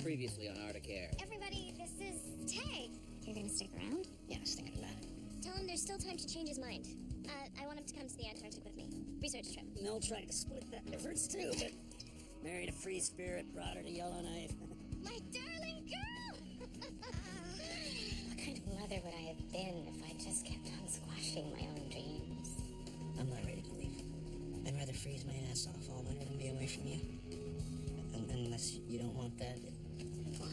Previously on Arctic Air. Everybody, this is Tag. You're gonna stick around? Yeah, I was thinking about it. Tell him there's still time to change his mind. I want him to come to the Antarctic with me. Research trip. Mel tried to split that difference too, but married a free spirit, brought her to Yellowknife. My darling girl! What kind of mother would I have been if I just kept on squashing my own dreams? I'm not ready to leave. I'd rather freeze my ass off all winter than be away from you. Unless you don't want that. What?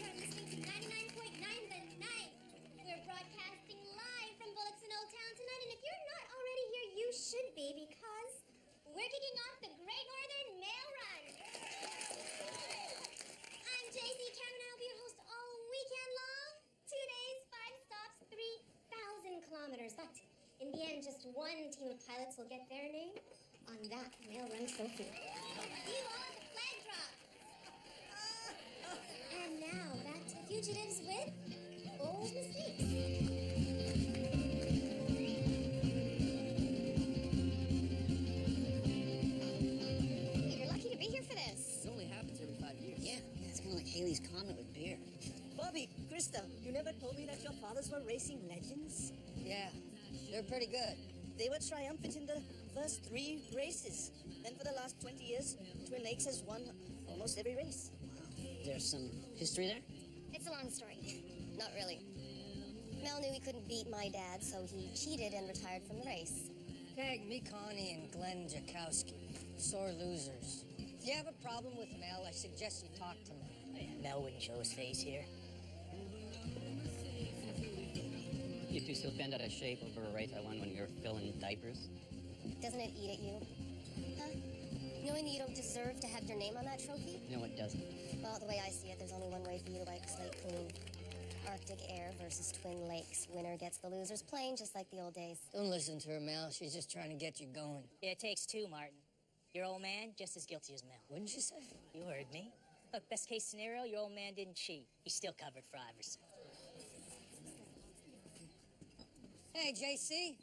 You're listening to 99.9 The Night. We're broadcasting live from Bullocks in Old Town tonight, and if you're not already here, you should be, because we're kicking off the Great Northern Mail Run. I'm JC Cameron, and I'll be your host all weekend long. 2 days, 5 stops, 3,000 kilometers. But in the end, just one team of pilots will get their name on that mail run trophy. You all the flag drop. And now, back to the fugitives with old mistakes. You're lucky to be here for this. It only happens every 5 years. Yeah, it's kind of like Halley's Comet with beer. Bobby, Krista, you never told me that your fathers were racing legends? Yeah, they're pretty good. They were triumphant in the first 3 races. Then for the last 20 years, Twin Lakes has won almost every race. There's some history there? It's a long story. Not really. Mel knew he couldn't beat my dad, so he cheated and retired from the race. Tag me, Connie, and Glenn Jakowski. Sore losers. If you have a problem with Mel, I suggest you talk to me. Mel wouldn't show his face here. You two still bend out of shape over a race I won when you were filling diapers? Doesn't it eat at you? Huh? Knowing that you don't deserve to have your name on that trophy? No, it doesn't. Well, the way I see it, there's only one way for you to wipe slate clean. Arctic Air versus Twin Lakes. Winner gets the loser's plane, just like the old days. Don't listen to her, Mel. She's just trying to get you going. Yeah, it takes 2, Martin. Your old man, just as guilty as Mel. Wouldn't you say? You heard me. Look, best case scenario, your old man didn't cheat. He's still covered for Iverson. Hey, JC.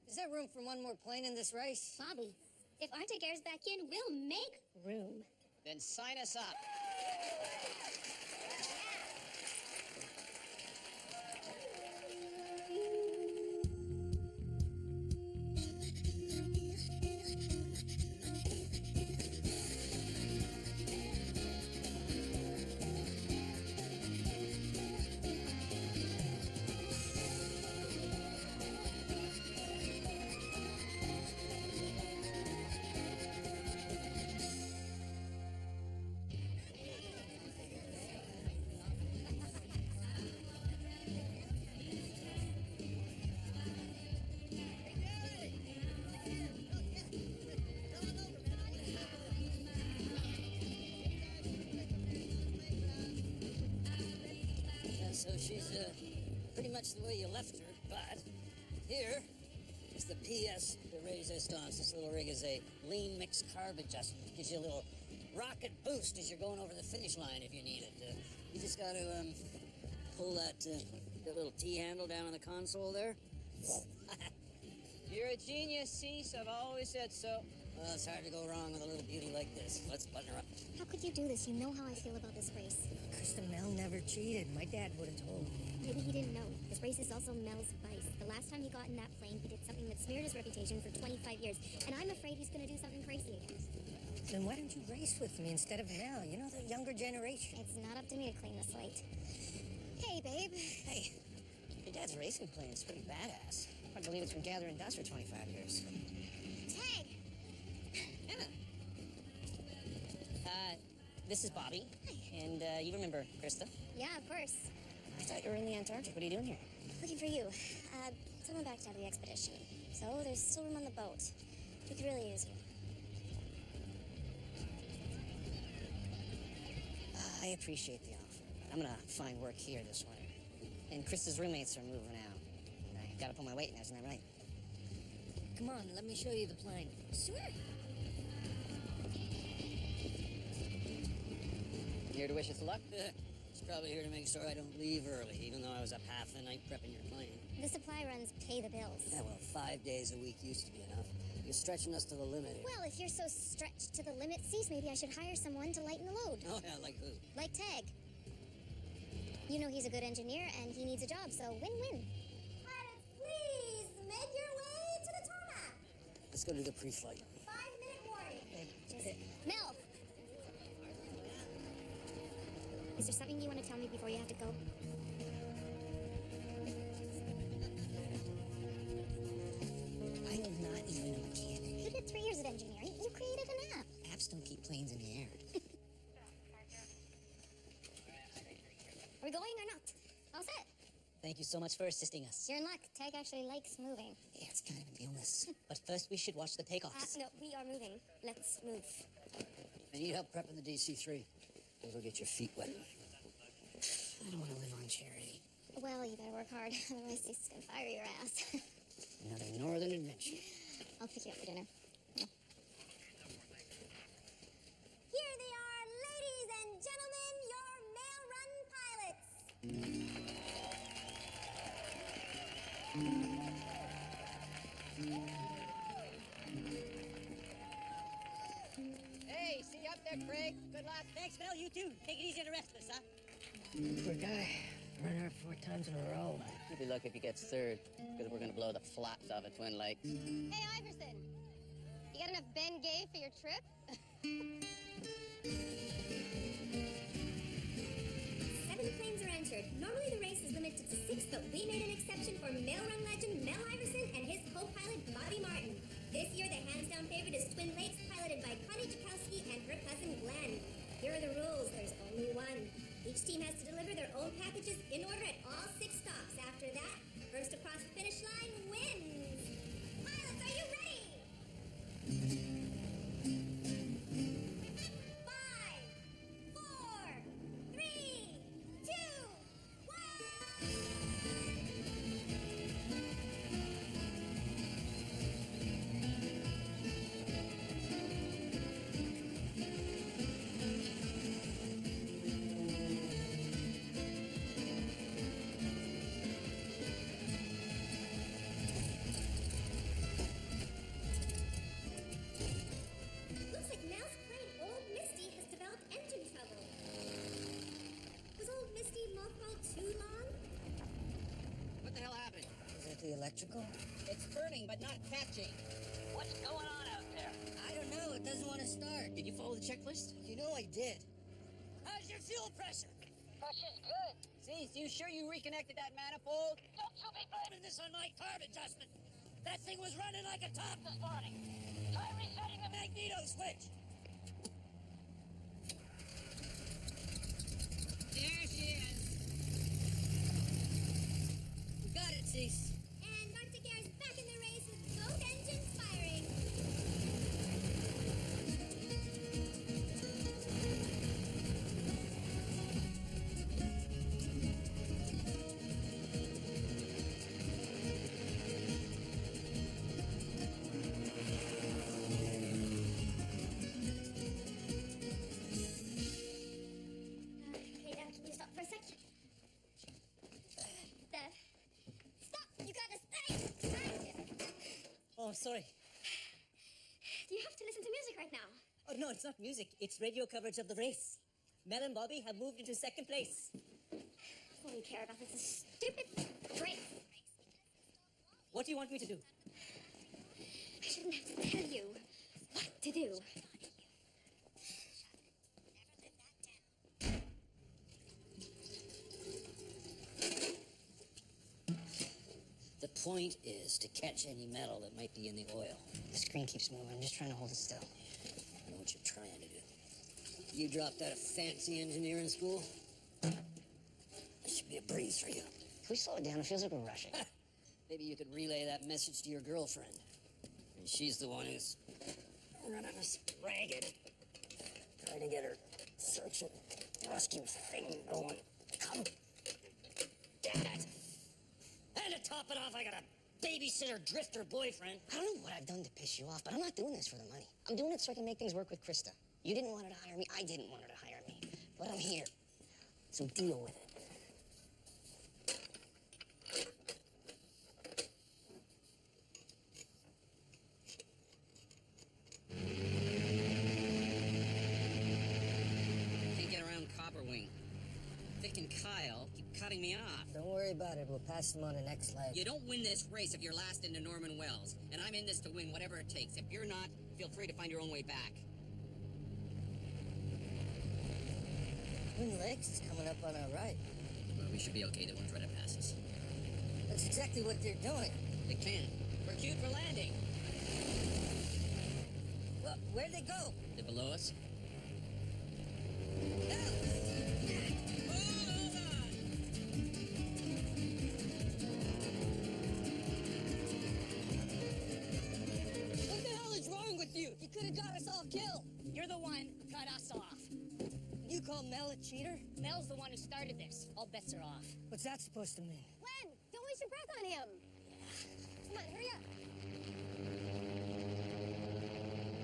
Is there room for one more plane in this race? Bobby, if Arctic Air's back in, we'll make room. Then sign us up. So she's pretty much the way you left her, but here is the PS de Resistance. This little rig is a lean mixed carb adjustment. Gives you a little rocket boost as you're going over the finish line if you need it. You just got to pull that little T-handle down on the console there. You're a genius, Cease. I've always said so. Well, it's hard to go wrong with a little beauty like this. Let's button her up. How could you do this? You know how I feel about this race. Krista, Mel never cheated. My dad would have told me. Maybe he didn't know. This race is also Mel's vice. The last time he got in that plane, he did something that smeared his reputation for 25 years. And I'm afraid he's going to do something crazy again. Then why don't you race with me instead of Mel? You know, the younger generation. It's not up to me to clean the slate. Hey, babe. Hey, your dad's racing plane's pretty badass. Hard to believe it's been gathering dust for 25 years. Tag! This is Bobby. And you remember Krista? Yeah, of course. I thought you were in the Antarctic. What are you doing here? Looking for you. Someone backed out of the expedition. So there's still room on the boat. We could really use you. I appreciate the offer. I'm gonna find work here this winter. And Krista's roommates are moving out. And I gotta pull my weight now, isn't that right? Come on, let me show you the plane. Sure. Here to wish us luck? She's probably here to make sure I don't leave early, even though I was up half the night prepping your plane. The supply runs pay the bills. Yeah, well, 5 days a week used to be enough. You're stretching us to the limit here. Well, if you're so stretched to the limit, cease, maybe I should hire someone to lighten the load. Oh, yeah, like who? Like Tag. You know he's a good engineer and he needs a job, so win-win. Pilots, please make your way to the tarmac. Let's go to the pre-flight. 5-minute warning. Mel! Is there something you want to tell me before you have to go? I am not even a mechanic. You did 3 years of engineering. You created an app. Apps don't keep planes in the air. Are we going or not? All set. Thank you so much for assisting us. You're in luck. Tag actually likes moving. Yeah, it's kind of an illness. But first, we should watch the takeoffs. No, we are moving. Let's move. I need help prepping the DC-3. Go get your feet wet. I don't want to live on charity. Well, you better work hard, otherwise he's gonna fire your ass. Another northern adventure. I'll pick you up for dinner. Yeah. Here they are, ladies and gentlemen, your mail-run pilots. Hey, see you up there, Craig. Good luck. Thanks, Mel. You too. Take it easy on the rest of us, huh? Poor guy. Run out 4 times in a row. You'll be lucky if he gets third, because we're gonna blow the flaps off at Twin Lakes. Hey, Iverson. You got enough Ben Gay for your trip? 7 planes are entered. Normally the race is limited to 6, but we made an exception for mail-run legend Mel Iverson and his co-pilot Bobby Martin. This year, the hands-down favorite is Twin Lakes, piloted by Connie Jakowski and her cousin Glenn. Here are the rules. There's only one. Each team has to deliver their own packages in order at all 6 stops. After that, first across the finish line wins. Pilots, are you ready? 5, 4, 3, 2, 1. Looks like Mel's plane, Old Misty, has developed engine trouble. Was Old Misty mothballed too long? What the hell happened? Is it the electrical? It's burning, but not catching. What's going on out there? I don't know. It doesn't want to start. Did you follow the checklist? You know I did. How's your fuel pressure? Pressure's good. See, you sure you reconnected that manifold? Don't you be blaming this on my carb adjustment. That thing was running like a top this morning. Try resetting the magneto switch. There she is. We got it, Cease. And Arctic Air is back in the race with both engines firing. Hey, Dad, can you stop for a sec? Dad, stop! You gotta stay! Oh, sorry. Do you have to listen to music right now? Oh, no, it's not music. It's radio coverage of the race. Mel and Bobby have moved into 2nd place. All we care about is this stupid race. What do you want me to do? I shouldn't have to tell you what to do. The point is to catch any metal that might be in the oil. The screen keeps moving. I'm just trying to hold it still. I know what you're trying to do. You dropped out of fancy engineering school? This should be a breeze for you. Can we slow it down? It feels like we're rushing. Maybe you could relay that message to your girlfriend. And she's the one who's running us ragged. Trying to get her search and rescue thing going. Come. Damn it! And to top it off, I got a babysitter drifter boyfriend. I don't know what I've done to piss you off, but I'm not doing this for the money. I'm doing it so I can make things work with Krista. You didn't want her to hire me. I didn't want her to hire me. But I'm here. So deal with it. Vic and Kyle keep cutting me off. Don't worry about it. We'll pass them on the next leg. You don't win this race if you're last into Norman Wells. And I'm in this to win whatever it takes. If you're not, feel free to find your own way back. Twin Lakes is coming up on our right. Well, we should be okay. The one's right up past us. That's exactly what they're doing. They can. We're queued for landing. Well, where'd they go? They're below us. What the hell is wrong with you? You could have got us all killed. You're the one who cut us off. You call Mel a cheater? Mel's the one who started this. All bets are off. What's that supposed to mean? Glenn, don't waste your breath on him. Come on, hurry up.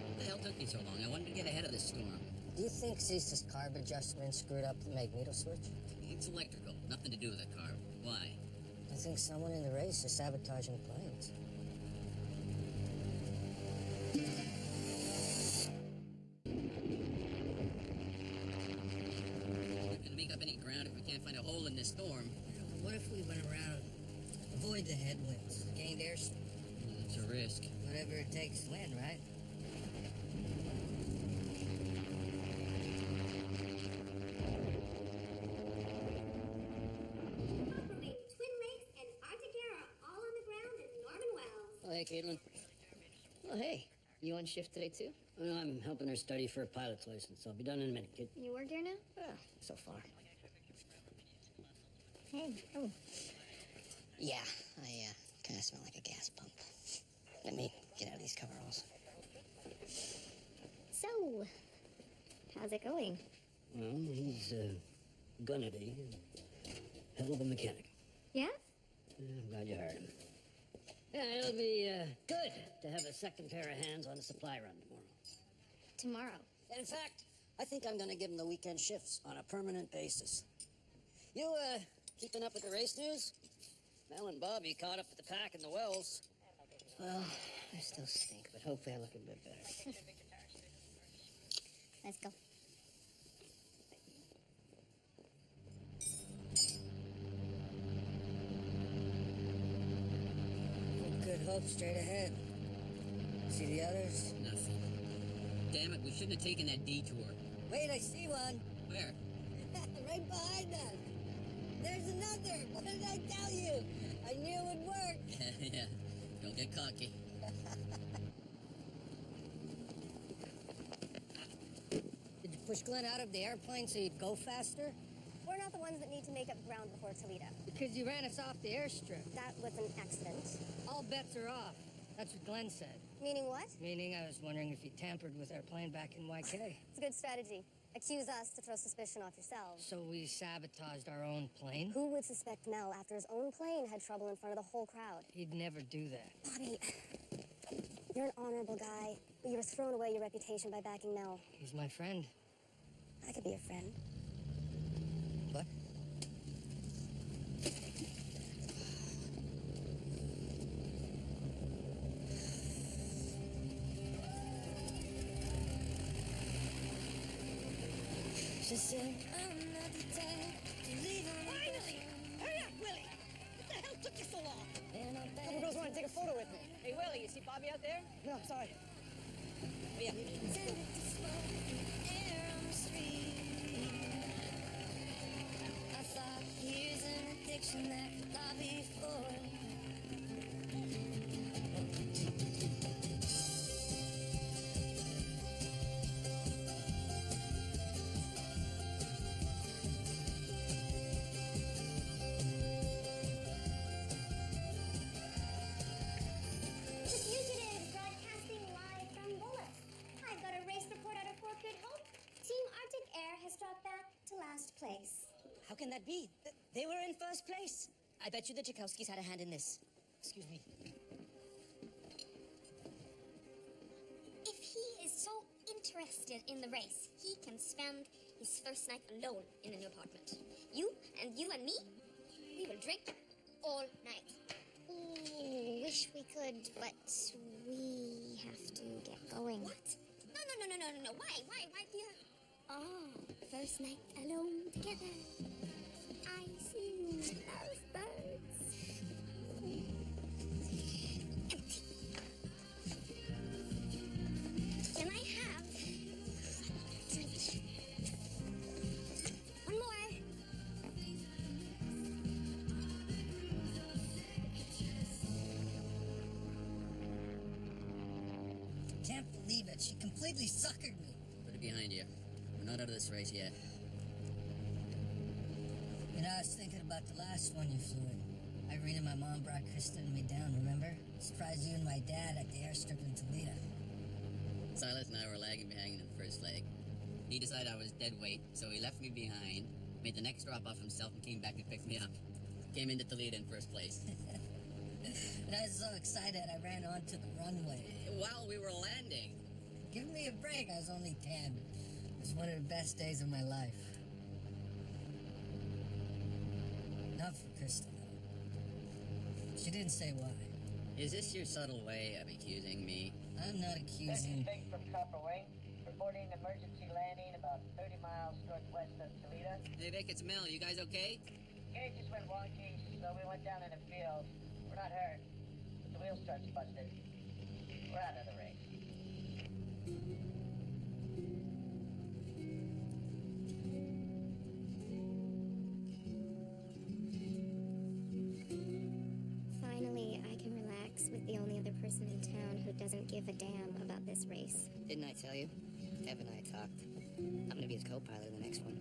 What the hell took you so long? I wanted to get ahead of this storm. Do you think Cease's carb adjustment screwed up the magneto switch? It's electrical. Nothing to do with the car. Why? I think someone in the race is sabotaging planes. We're not gonna make up any ground if we can't find a hole in this storm. What if we went around, avoid the headwinds, gained airstream? It's a risk. Whatever it takes to win, right? Twin Lakes and Arctic Air are all on the ground in Norman Wells. Oh, hey, Caitlin. Oh, hey. You on shift today, too? Well, I'm helping her study for a pilot's license. I'll be done in a minute, kid. You work here now? Oh, so far. Hey, oh. Yeah, I kind of smell like a gas pump. Let me get out of these coveralls. So, how's it going? Well, he's gonna be a hell of a mechanic. Yeah? I'm glad you hired him. Yeah, it'll be good to have a second pair of hands on a supply run tomorrow. Tomorrow. In fact, I think I'm gonna give him the weekend shifts on a permanent basis. You, keeping up with the race news? Mel and Bobby caught up with the pack in the Wells. Well, I still stink, but hopefully I look a bit better. Let's go. Good hope straight ahead. See the others? Nothing. Damn it, we shouldn't have taken that detour. Wait, I see one. Where? Right behind us. There's another. What did I tell you? I knew it would work. Yeah, don't get cocky. Did you push Glenn out of the airplane so you'd go faster? We're not the ones that need to make up ground before Toledo. Because you ran us off the airstrip. That was an accident. All bets are off. That's what Glenn said. Meaning what? Meaning I was wondering if you tampered with our plane back in YK. It's a good strategy. Accuse us to throw suspicion off yourselves. So we sabotaged our own plane? Who would suspect Mel after his own plane had trouble in front of the whole crowd? He'd never do that. Bobby, you're an honorable guy, but you were throwing away your reputation by backing Mel. He's my friend. I could be a friend. What? Just Finally! Hurry up, Willie! What the hell took you so long? Couple girls want to take a photo with me. Hey, Willie, you see Bobby out there? No, sorry. Yeah. I thought here's an addiction that could lie before. The Fugitives broadcasting live from Bullis. I've got a race report out of Fort Good Hope. Team Arctic Air has dropped back to last place. How can that be? They were in first place. I bet you the Tchaikovskys had a hand in this. Excuse me. If he is so interested in the race, he can spend his first night alone in the new apartment. You and me, we will drink all night. Wish we could, but we have to get going. What? No. Why do you... Oh, first night alone together. I see lovebirds. Empty. Can I have one more? Can't believe it. She completely suckered me. Put it behind you. We're not out of this race yet. You know, I was thinking about the last one you flew in. Irene and my mom brought Kristen and me down, remember? Surprised you and my dad at the airstrip in Toledo. Silas and I were lagging behind in the first leg. He decided I was dead weight, so he left me behind, made the next drop off himself, and came back and picked me up. Came into Toledo in first place. And I was so excited I ran onto the runway. While we were landing. Give me a break, I was only 10. It was one of the best days of my life. Not for Kristen, though. She didn't say why. Is this your subtle way of accusing me? I'm not accusing... Thing from Copper Wing, reporting emergency landing about 30 miles northwest of Toledo. Hey Vic, it's Mel. You guys okay? Gauge just went wonky, so we went down in the field. We're not hurt, but the wheel struts busted. We're out of the race. Finally, I can relax with the only other person in town who doesn't give a damn about this race. Didn't I tell you? Ev and I talked. I'm gonna be his co-pilot in the next one.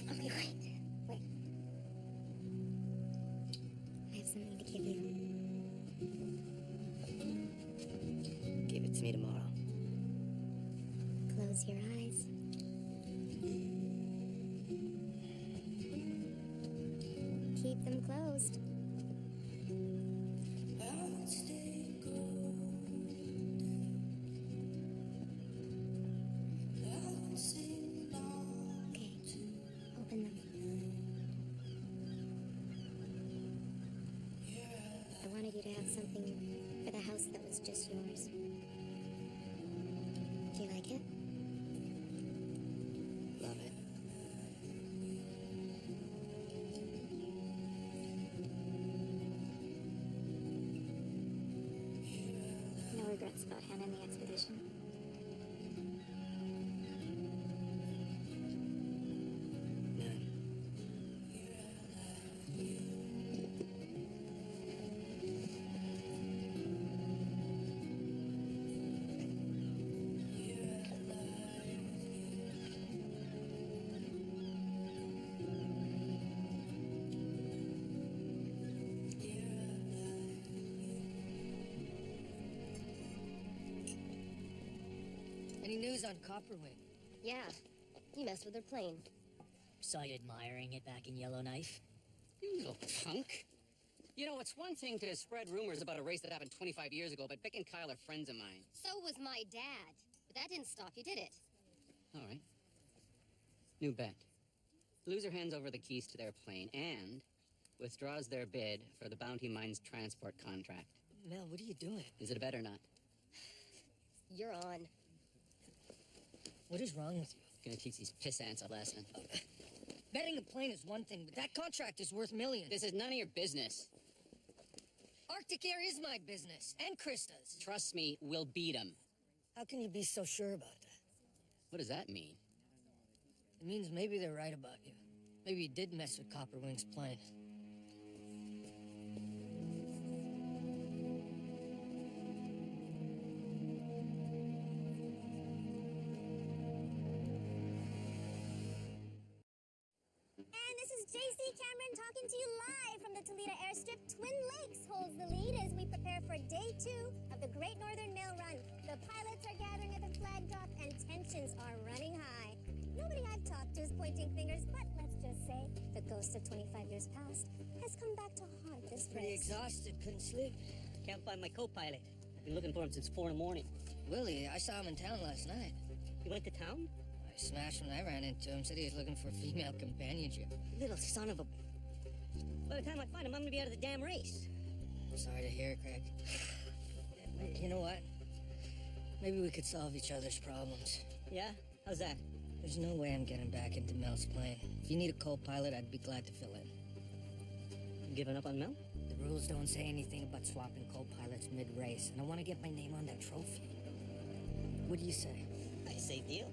Okay, wait. I have something to give you. Give it to me tomorrow. Close your eyes. Keep them closed. Okay, open them. I wanted you to have something for the house that was just yours. Do you like it? Love it. No regrets about Hannah and the expedition? None. Any news on Copperwing? Yeah, you messed with her plane. Saw you admiring it back in Yellowknife. You little punk. You know, it's one thing to spread rumors about a race that happened 25 years ago, but Vic and Kyle are friends of mine. So was my dad. But that didn't stop you, did it? All right. New bet. Loser hands over the keys to their plane and withdraws their bid for the Bounty Mines transport contract. Mel, what are you doing? Is it a bet or not? You're on. What is wrong with you? Gonna teach these piss ants a lesson. Betting a plane is one thing, but that contract is worth millions. This is none of your business. Arctic Air is my business, and Krista's. Trust me, we'll beat them. How can you be so sure about that? What does that mean? It means maybe they're right about you. Maybe you did mess with Copperwing's plane. And this is JC Cameron talking to you live from the Toledo Airstrip. Twin Lakes holds the lead as we prepare for day 2 of the Great Northern Mail Run. The pilots are gathering at the flag drop and tensions are running high. Nobody I've talked to is pointing fingers, but let's just say the ghost of 25 years past has come back to haunt this Pretty race. exhausted, couldn't sleep. Can't find my co-pilot. I've been looking for him since 4 in the morning. Willie, I saw him in town last night. You went to town? I smashed when I ran into him. Said he was looking for female companionship. Little son of a... By the time I find him, I'm gonna be out of the damn race. Sorry to hear, Craig. You know what? Maybe we could solve each other's problems. Yeah? How's that? There's no way I'm getting back into Mel's plane. If you need a co-pilot, I'd be glad to fill in. You giving up on Mel? The rules don't say anything about swapping co-pilots mid-race, and I want to get my name on that trophy. What do you say? I say deal.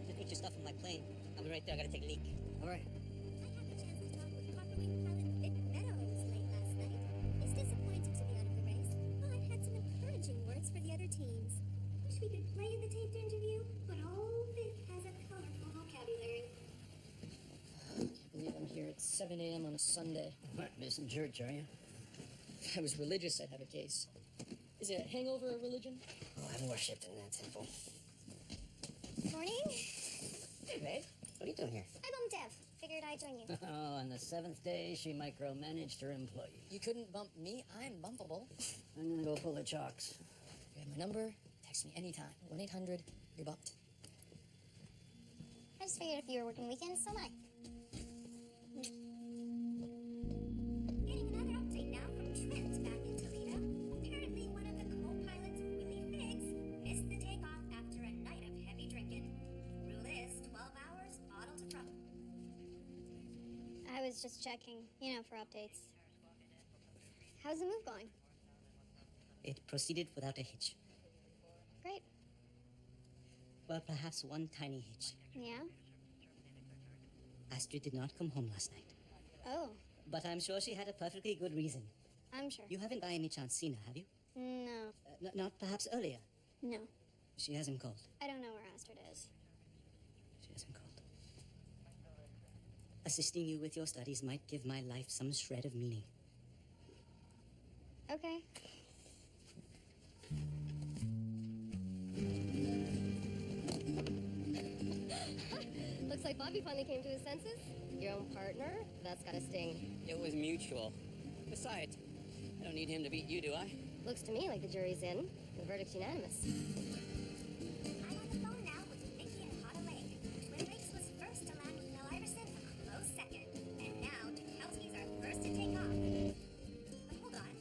Just put your stuff in my plane. I'll be right there. I gotta take a leak. All right. I had the chance to talk with Copperwing pilot Vic Meadows late last night. He's disappointed to be out of the race, but had some encouraging words for the other teams. Wish we could play the taped interview, but old Vic has a colorful vocabulary. I can't believe I'm here at 7 a.m. on a Sunday. What, missing church, are you? If I was religious, I'd have a case. Is a hangover a religion? Oh, I'm more shit than that, Temple. Morning. Hey, babe. What are you doing here? I'm on Dev. Figured I'd join you. Oh, on the 7th day, she micromanaged her employee. You couldn't bump me. I'm bumpable. I'm gonna go pull the chalks. You have my number. Text me anytime. 1-800, you're bumped. I just figured if you were working weekends, so am I. Getting another update now from Trent back in Toledo. Apparently, one of the co-pilots, Willie Figgs, missed the takeoff after a night of heavy drinking. Rule is 12 hours, bottle to front. I was just checking, for updates. How's the move going? It proceeded without a hitch. Great. Well, perhaps one tiny hitch. Yeah? Astrid did not come home last night. Oh, But I'm sure she had a perfectly good reason. I'm sure. You haven't by any chance seen her, have you? No. Not perhaps earlier. No. She hasn't called. I don't know where Astrid is. She hasn't called. Assisting you with your studies might give my life some shred of meaning. Okay. Looks like Bobby finally came to his senses. Your own partner? That's gotta sting. It was mutual. Besides, I don't need him to beat you, do I? Looks to me like the jury's in. The verdict's unanimous. I'm on the phone now with Mickey and Hada Lake. Twin Lakes was first to land with Mel Iverson, a close second. And now Dukowski's our first to take off. But hold on.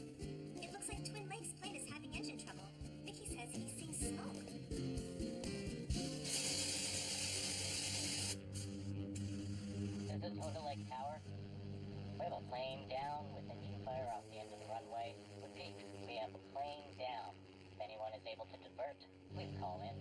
It looks like Twin Lakes' plane is having engine trouble. Mickey says he's seeing smoke. This is Total Lake Tower. We have a plane down with engine fire off the end of the runway. Repeat, we have a plane down. If anyone is able to divert, please call in.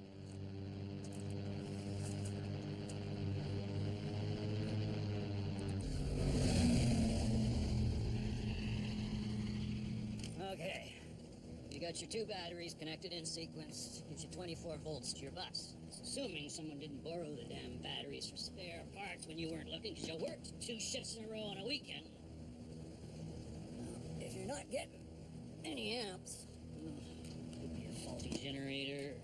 Okay. You got your 2 batteries connected in sequence. Gives you 24 volts to your bus. Assuming someone didn't borrow the damn batteries for spare parts when you weren't looking, because you worked 2 shifts in a row on a weekend. If you're not getting any amps, could be a faulty generator.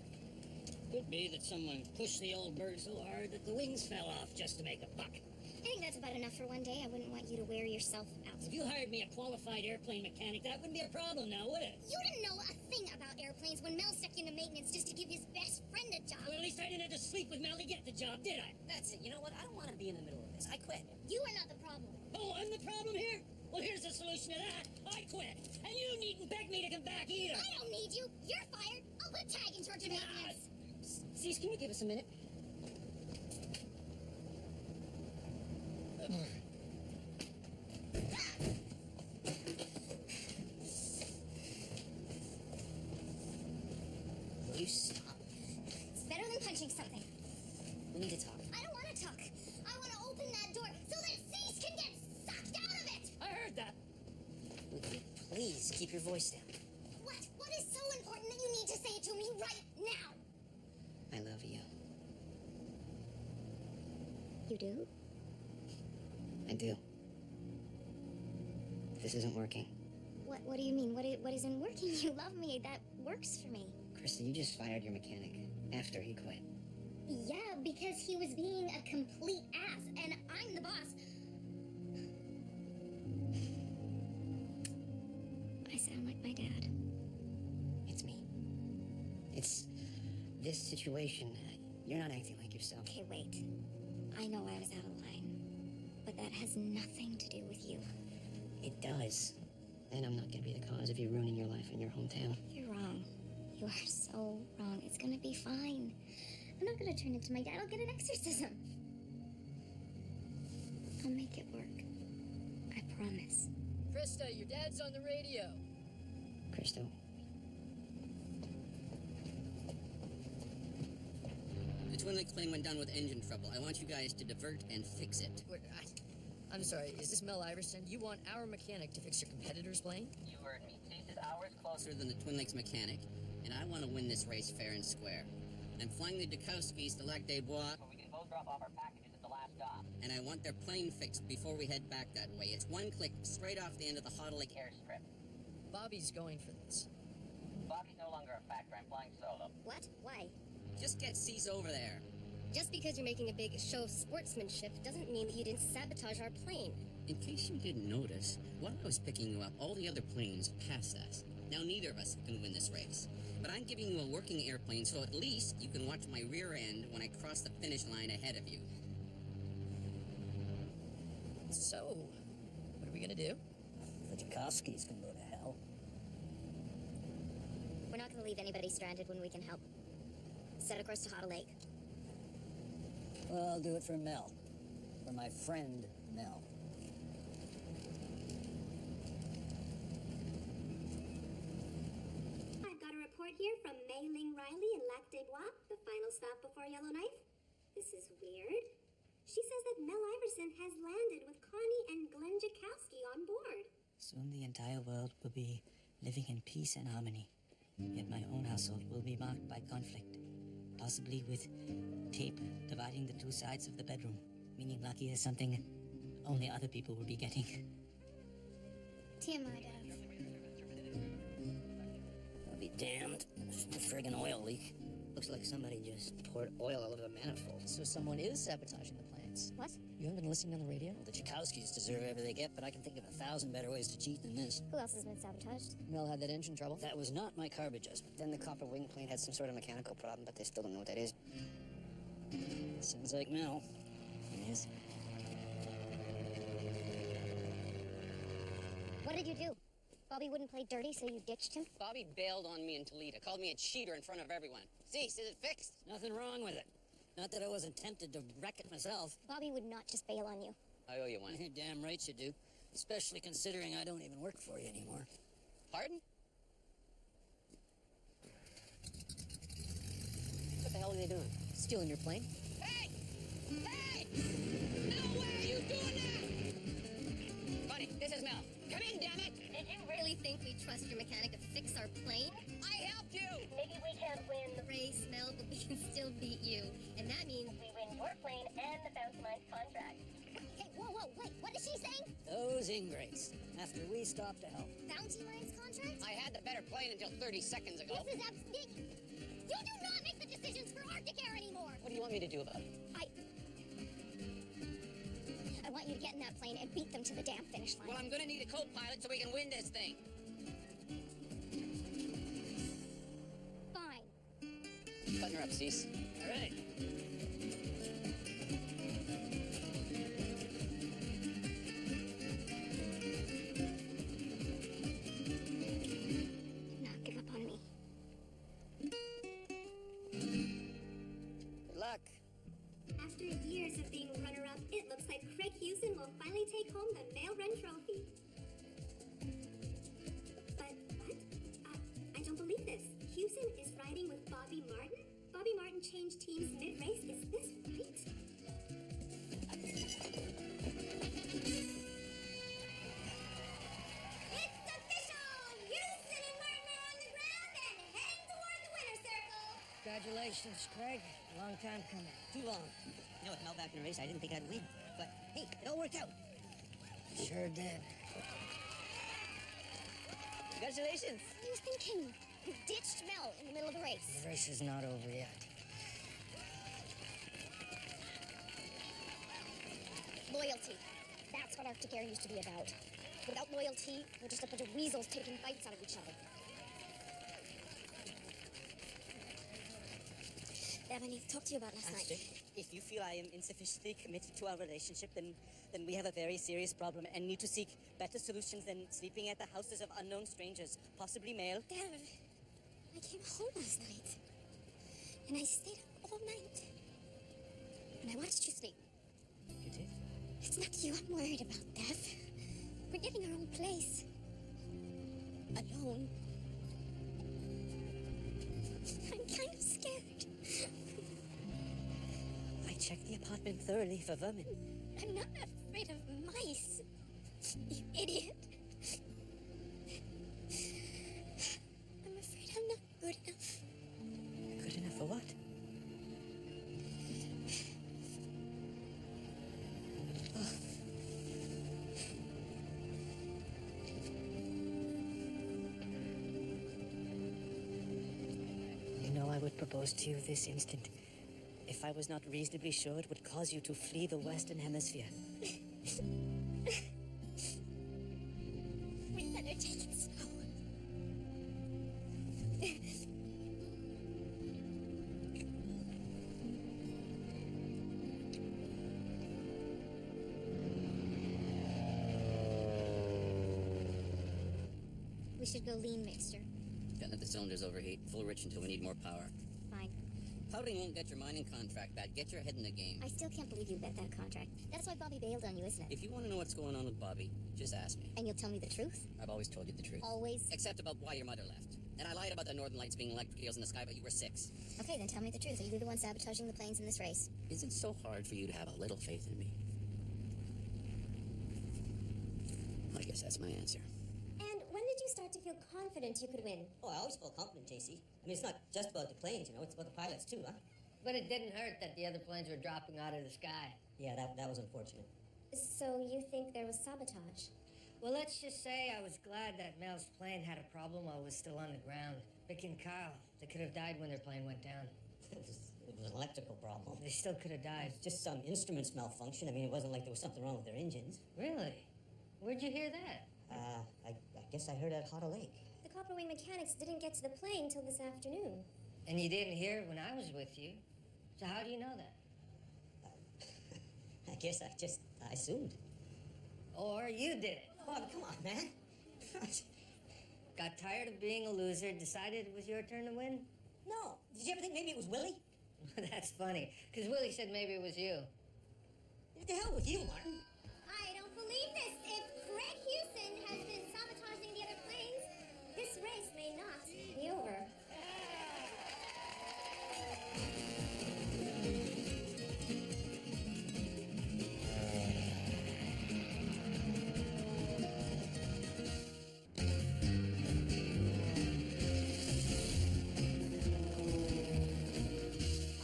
Could be that someone pushed the old bird so hard that the wings fell off just to make a buck. I think that's about enough for one day. I wouldn't want you to wear yourself out. If you hired me a qualified airplane mechanic, that wouldn't be a problem now, would it? You didn't know a thing about airplanes when Mel stuck you into maintenance just to give his best friend a job. Well, at least I didn't have to sleep with Mel to get the job, did I? That's it. You know what? I don't want to be in the middle of this. I quit. You are not the problem. Oh, I'm the problem here? Well, here's the solution to that. I quit. And you needn't beg me to come back either. I don't need you. You're fired. I'll put Tag in charge of maintenance. Cease, can you give us a minute? Will you stop? It's better than punching something. We need to talk. I don't want to talk. I want to open that door so that Cease can get sucked out of it. I heard that. Will you please keep your voice down? What? What is so important that you need to say it to me right now? I love you. You do? I do. This isn't working. What do you mean? What isn't working? You love me. That works for me. Krista, you just fired your mechanic after he quit. Yeah, because he was being a complete ass, and I'm the boss. I sound like my dad. It's me. It's this situation, you're not acting like yourself. Okay, wait. I know I was out of line, but that has nothing to do with you. It does. And I'm not gonna be the cause of you ruining your life in your hometown. You're wrong. You are so wrong. It's gonna be fine. I'm not gonna turn into my dad. I'll get an exorcism. I'll make it work. I promise. Krista, your dad's on the radio. Crystal. The Twin Lakes plane went down with engine trouble. I want you guys to divert and fix it. Wait, I'm sorry, is this Mel Iverson? You want our mechanic to fix your competitor's plane? You heard me. Cease is hours closer than the Twin Lakes mechanic, and I want to win this race fair and square. I'm flying the Dukowskis to Lac des Bois, So we can both drop off our packages at the last stop. and I want their plane fixed before we head back that way. It's one click straight off the end of the Hoddle Lake Airstrip. Bobby's going for this. Bobby's no longer a factor. I'm flying solo. What? Why? Just get Cease over there. Just because you're making a big show of sportsmanship doesn't mean that you didn't sabotage our plane. In case you didn't notice, while I was picking you up, all the other planes passed us. Now neither of us can win this race. But I'm giving you a working airplane, so at least you can watch my rear end when I cross the finish line ahead of you. So, what are we gonna do? The Dukowskis can go to hell. We're not gonna leave anybody stranded when we can help. Set a course to Hoddle Lake. Well, I'll do it for Mel. For my friend, Mel. I've got a report here from Mei Ling Riley in Lac des Bois, the final stop before Yellowknife. This is weird. She says that Mel Iverson has landed with Connie and Glenn Jakowski on board. Soon the entire world will be living in peace and harmony. Yet my own household will be marked by conflict. Possibly with tape dividing the two sides of the bedroom. Meaning lucky is something only other people will be getting. TMI, Dad. I'll be damned. A friggin' oil leak. Looks like somebody just poured oil all over the manifold. So someone is sabotaging the planes. What? You haven't been listening on the radio? Well, the Tchaikovskys deserve whatever they get, but I can think of 1,000 better ways to cheat than this. Who else has been sabotaged? Mel had that engine trouble. That was not my carb adjustment. Then the copper wing plane had some sort of mechanical problem, but they still don't know what that is. Sounds like Mel. Yes. What did you do? Bobby wouldn't play dirty, so you ditched him? Bobby bailed on me in Toledo, called me a cheater in front of everyone. Cease, is it fixed? Nothing wrong with it. Not that I wasn't tempted to wreck it myself. Bobby would not just bail on you. I owe you one. You're damn right you do. Especially considering I don't even work for you anymore. Pardon? What the hell are they doing? Stealing your plane? Hey! Hey! No way are you doing that! Bunny, this is Mel. Come in, damn it! Did you really think we trust your mechanic to fix our plane? I helped you! Maybe we can't win the race, Mel, but we can still beat you. And that means we win your plane and the Bounty Mines contract. Hey, whoa, wait, what is she saying? Those ingrates. After we stopped to help. Bounty Mines contract? I had the better plane until 30 seconds ago. This is absolutely... You do not make the decisions for Arctic Air anymore! What do you want me to do about it? I want you to get in that plane and beat them to the damn finish line. Well, I'm gonna need a co-pilot so we can win this thing. Fine. Button her up, Cease. All right. Do not give up on me. Good luck. After years of being runner-up, it looks like Craig Hewson will finally take home the male run trophy. But what? I don't believe this. Hewson is riding with Bobby Martin? Bobby Martin changed teams mid-race? Is this right? It's official! Hewson and Martin are on the ground and heading toward the winner's circle. Congratulations, Craig. Long time coming. Too long. You know, with Mel back in the race, I didn't think I'd win. But hey, it all worked out. Sure did. Congratulations. What are you thinking? You ditched Mel in the middle of the race. The race is not over yet. Loyalty. That's what Arctic Air used to be about. Without loyalty, we're just a bunch of weasels taking bites out of each other. Ev, I need to talk to you about last Astrid, night. if you feel I am insufficiently committed to our relationship, then we have a very serious problem and need to seek better solutions than sleeping at the houses of unknown strangers, possibly male. Dev, I came home last night. And I stayed up all night. And I watched you sleep. You did? It's not you I'm worried about, Dev. We're getting our own place. Alone. I'm kind of scared. I checked the apartment thoroughly for vermin. I'm not afraid of mice. You idiot. I'm afraid I'm not good enough. Good enough for what? You know, I would propose to you this instant if I was not reasonably sure it would cause you to flee the Western Hemisphere. We better take it slow. We should go lean mixture. Can't let the cylinders overheat. Full rich until we need more power. Fine. Pouting won't get your mining contract back. Get your head in the game. I still can't believe you bet that contract. That's why Bobby bailed on you, isn't it? If you want to know what's going on with Bobby, just ask me. And you'll tell me the truth? I've always told you the truth. Always? Except about why your mother left. And I lied about the northern lights being electric eels in the sky, but you were 6. Okay, then tell me the truth. Are you the one sabotaging the planes in this race? Is it so hard for you to have a little faith in me? I guess that's my answer. And when did you start to feel confident you could win? Oh, I always felt confident, JC. I mean, it's not just about the planes, you know, it's about the pilots too, huh? But it didn't hurt that the other planes were dropping out of the sky. Yeah, that was unfortunate. So you think there was sabotage? Well, let's just say I was glad that Mel's plane had a problem while it was still on the ground. Vic and Kyle, they could have died when their plane went down. It was an electrical problem. They still could have died. Just some instruments malfunction. I mean, it wasn't like there was something wrong with their engines. Really? Where'd you hear that? I guess I heard at Hotter Lake. The Copper Wing mechanics didn't get to the plane till this afternoon. And you didn't hear it when I was with you. So how do you know that? I guess I assumed. Or you did it. Oh, come on, man. Got tired of being a loser, decided it was your turn to win? No. Did you ever think maybe it was Willie? That's funny, because Willie said maybe it was you. What the hell with you, Martin? I don't believe this. If Craig Houston has been sabotaging the other planes, this race may not be over.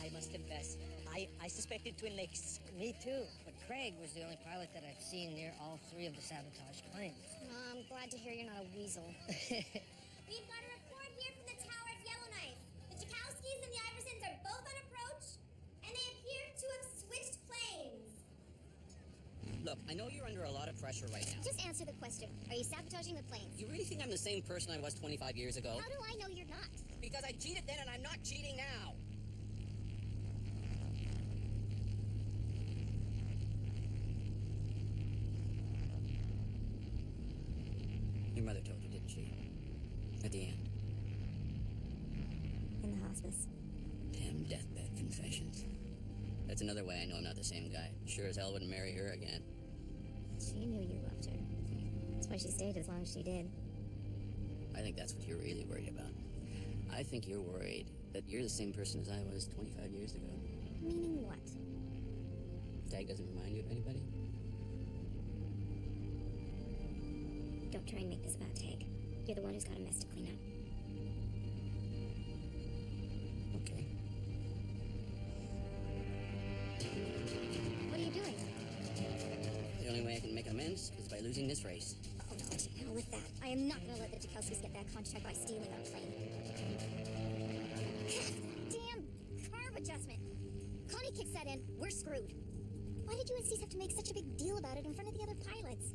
I must confess, I suspected Twin Lakes. Me too, but Craig was the only pilot that I'd seen near all 3 of the sabotaged planes. I'm glad to hear you're not a weasel. We've got a report here from the tower at Yellowknife. The Tchaikovskys and the Iversons are both on approach, and they appear to have switched planes. Look, I know you're under a lot of pressure right now. Just answer the question. Are you sabotaging the planes? You really think I'm the same person I was 25 years ago? How do I know you're not? Because I cheated then and I'm not cheating now. Your mother told you, didn't she? At the end. In the hospice. Damn deathbed confessions. That's another way I know I'm not the same guy. Sure as hell wouldn't marry her again. She knew you loved her. That's why she stayed as long as she did. I think that's what you're really worried about. I think you're worried that you're the same person as I was 25 years ago. Meaning what? Tag doesn't remind you of anybody? Don't try and make this about Tag. You're the one who's got a mess to clean up. Okay. What are you doing? The only way I can make amends is by losing this race. Oh, no, to hell with that. I am not going to let the Tchaikovskys get that contract by stealing our plane. Damn carb adjustment. Connie kicks that in. We're screwed. Why did you and Cease have to make such a big deal about it in front of the other pilots?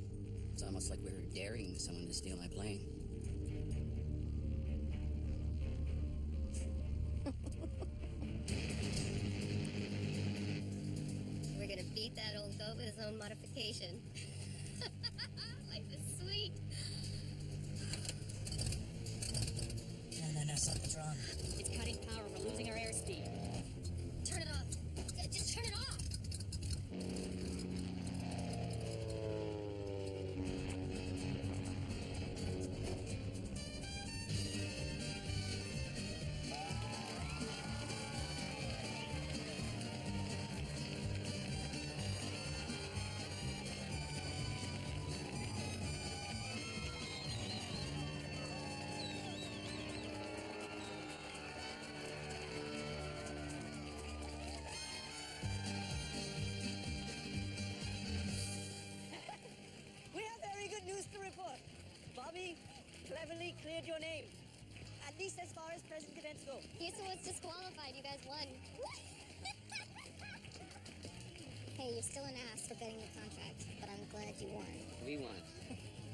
It's almost like we were daring someone to steal my plane. Dad'll go with his own modification. Life is sweet. No, something's wrong. It's cutting power. We're losing our airspeed. Turn it off. Just turn it off. We have very good news to report. Bobby cleverly cleared your name. At least as far as present events go. Houston was disqualified. You guys won. Hey, you're still an ass for getting the contract, but I'm glad you won. We won.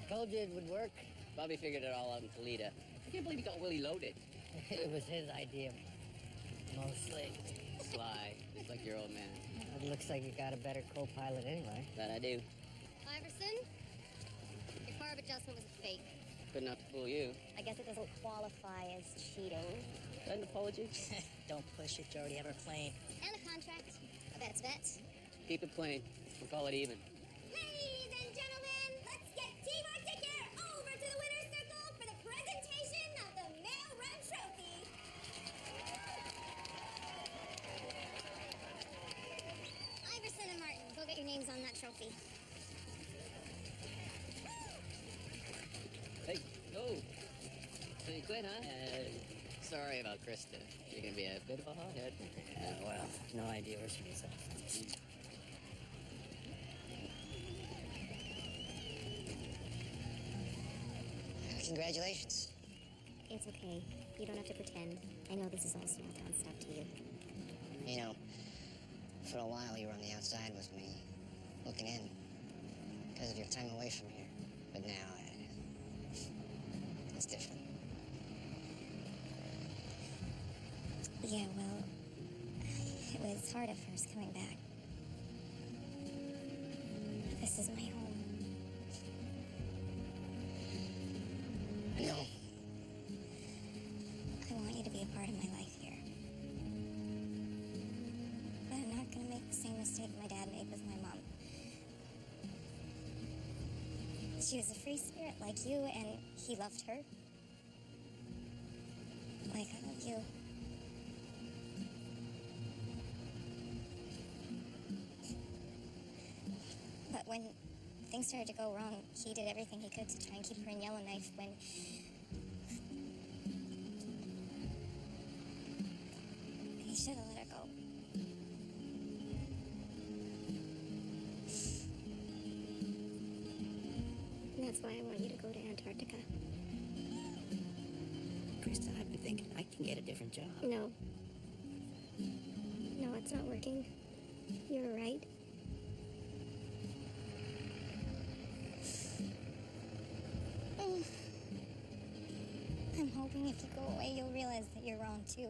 Told you it would work. Bobby figured it all out in Toledo. I can't believe he got Willie loaded. It was his idea, mostly. Sly, just like your old man. It looks like you got a better co-pilot anyway. That I do. Iverson, your carb adjustment was a fake. Good enough to fool you. I guess it doesn't qualify as cheating. Is that an apology? Don't push it, you already have her plane. And a contract. A bet's a bet. Keep it plain. We'll call it even. Ladies and gentlemen, let's get Team Arctic Air over to the winner's circle for the presentation of the Mail Run Trophy. Iverson and Martin, go get your names on that trophy. Hey, oh. So you quit, huh? Sorry about Krista. You're gonna be a bit of a hothead. Well, no idea where she is. Congratulations. It's okay. You don't have to pretend. I know this is all small town stuff to you. You know, for a while you were on the outside with me, looking in, because of your time away from here. But now, it's different. Yeah, well, it was hard at first coming back. This is my home. No. I want you to be a part of my life here. But I'm not gonna make the same mistake my dad made with my mom. She was a free spirit like you, and he loved her. Like I love you. But when things started to go wrong, he did everything he could to try and keep her in Yellowknife when... He should have let her go. And that's why I want you to go to Antarctica. Krista, I've been thinking I can get a different job. No. No, it's not working. You're right. I'm hoping if you go away, you'll realize that you're wrong too.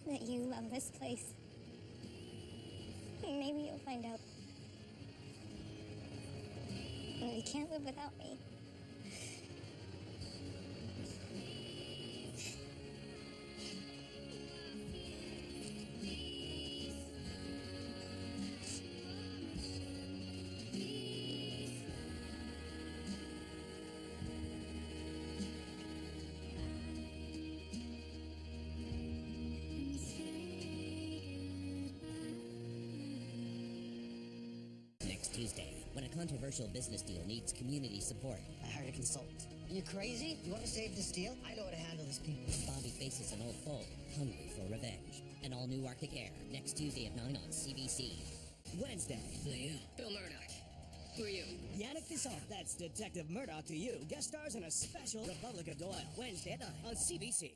That you love this place. Maybe you'll find out that you can't live without me. Next Tuesday, when a controversial business deal needs community support. I hired a consultant. You crazy? You want to save this deal? I know how to handle this people. Bobby faces an old foe, hungry for revenge. An all-new Arctic Air, next Tuesday at 9 on CBC. Wednesday. Who are you? Bill Murdoch. Who are you? Yannick Fisson, that's Detective Murdoch to you. Guest stars in a special Republic of Doyle. Wednesday at 9 on CBC.